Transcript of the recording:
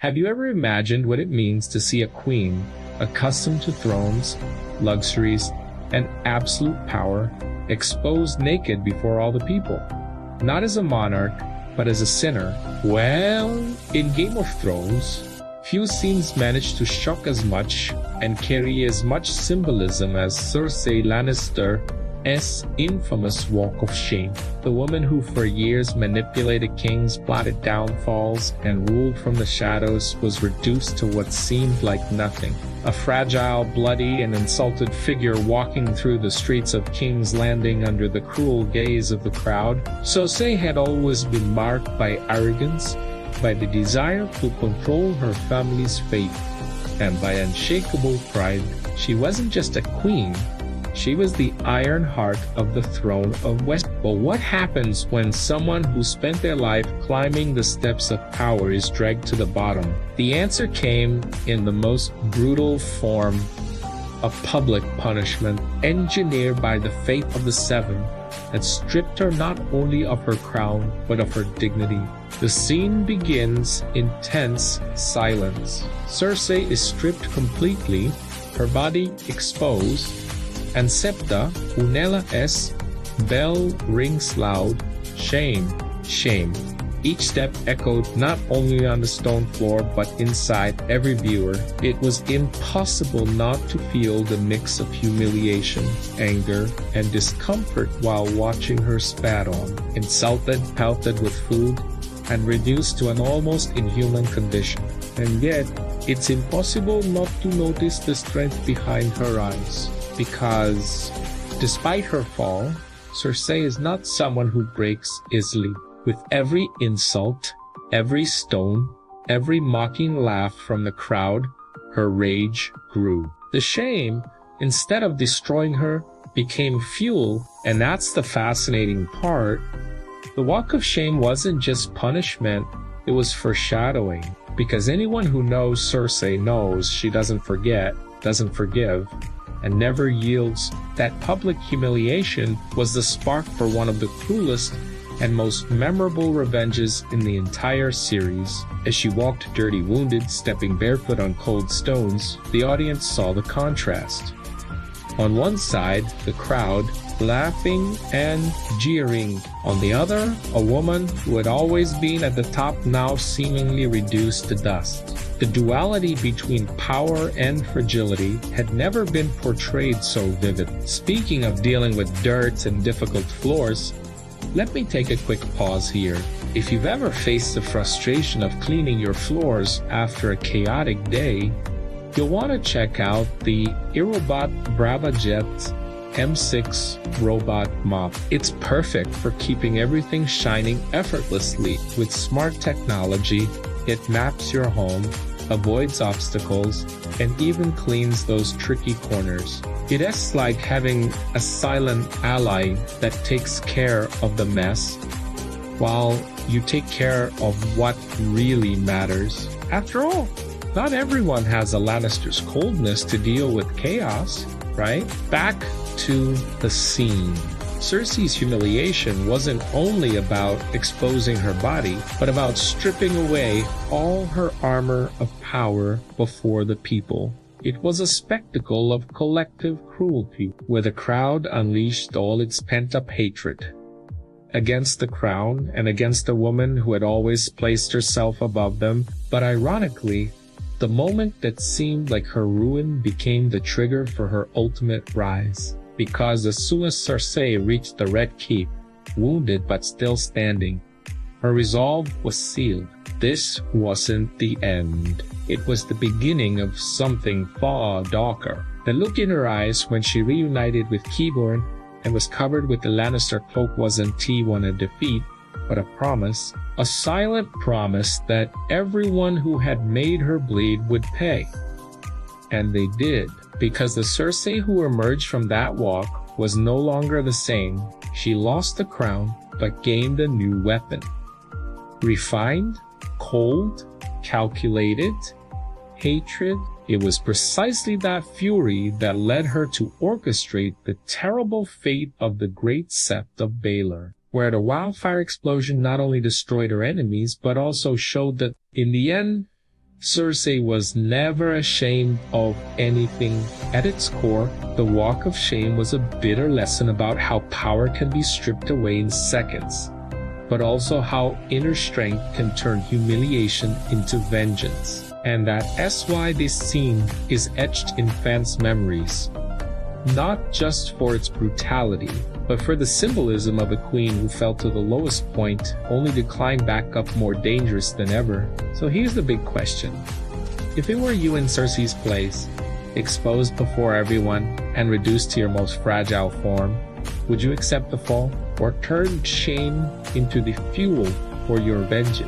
Have you ever imagined what it means to see a queen, accustomed to thrones, luxuries, and absolute power, exposed naked before all the people? Not as a monarch, but as a sinner. Well, in Game of Thrones, few scenes manage to shock as much and carry as much symbolism as Cersei Lannister's infamous walk of shame. The woman who for years manipulated kings, plotted downfalls, and ruled from the shadows was reduced to what seemed like nothing. A fragile, bloody, and insulted figure walking through the streets of King's Landing under the cruel gaze of the crowd. Cersei had always been marked by arrogance, by the desire to control her family's fate, and by unshakable pride. She wasn't just a queen, she was the iron heart of the throne of West. But what happens when someone who spent their life climbing the steps of power is dragged to the bottom? The answer came in the most brutal form of public punishment, engineered by the fate of the Seven, that stripped her not only of her crown, but of her dignity. The scene begins in tense silence. Cersei is stripped completely, her body exposed, and septa, unella's bell rings loud, shame, shame. Each step echoed not only on the stone floor, but inside every viewer. It was impossible not to feel the mix of humiliation, anger, and discomfort while watching her spat on, insulted, pelted with food, and reduced to an almost inhuman condition. And yet, it's impossible not to notice the strength behind her eyes. Because, despite her fall, Cersei is not someone who breaks easily. With every insult, every stone, every mocking laugh from the crowd, her rage grew. The shame, instead of destroying her, became fuel, and that's the fascinating part. The walk of shame wasn't just punishment, it was foreshadowing. Because anyone who knows Cersei knows she doesn't forget, doesn't forgive, and never yields. That public humiliation was the spark for one of the cruelest and most memorable revenges in the entire series. As she walked dirty wounded, stepping barefoot on cold stones, the audience saw the contrast. On one side, the crowd, laughing and jeering. On the other, a woman who had always been at the top now seemingly reduced to dust. The duality between power and fragility had never been portrayed so vivid. Speaking of dealing with dirt and difficult floors, let me take a quick pause here. If you've ever faced the frustration of cleaning your floors after a chaotic day, you'll want to check out the Aerobot BravaJet M6 robot mop. It's perfect for keeping everything shining effortlessly. With smart technology, it maps your home, avoids obstacles, and even cleans those tricky corners. It is like having a silent ally that takes care of the mess while you take care of what really matters. After all, not everyone has a Lannister's coldness to deal with chaos, right? Back to the scene. Cersei's humiliation wasn't only about exposing her body, but about stripping away all her armor of power before the people. It was a spectacle of collective cruelty, where the crowd unleashed all its pent-up hatred against the crown and against a woman who had always placed herself above them. But ironically, the moment that seemed like her ruin became the trigger for her ultimate rise. Because as soon as Cersei reached the Red Keep, wounded but still standing, her resolve was sealed. This wasn't the end. It was the beginning of something far darker. The look in her eyes when she reunited with Qyburn and was covered with the Lannister cloak wasn't T1 a defeat, but a promise. A silent promise that everyone who had made her bleed would pay. And they did. Because the Cersei who emerged from that walk was no longer the same. She lost the crown, but gained a new weapon. Refined, cold, calculated, hatred. It was precisely that fury that led her to orchestrate the terrible fate of the great sept of Baelor, where the wildfire explosion not only destroyed her enemies, but also showed that, in the end, Cersei was never ashamed of anything. At its core, the walk of shame was a bitter lesson about how power can be stripped away in seconds, but also how inner strength can turn humiliation into vengeance. And that's why this scene is etched in fans' memories, not just for its brutality, but for the symbolism of a queen who fell to the lowest point, only to climb back up more dangerous than ever. So here's the big question. If it were you in Cersei's place, exposed before everyone and reduced to your most fragile form, would you accept the fall, or turn shame into the fuel for your vengeance?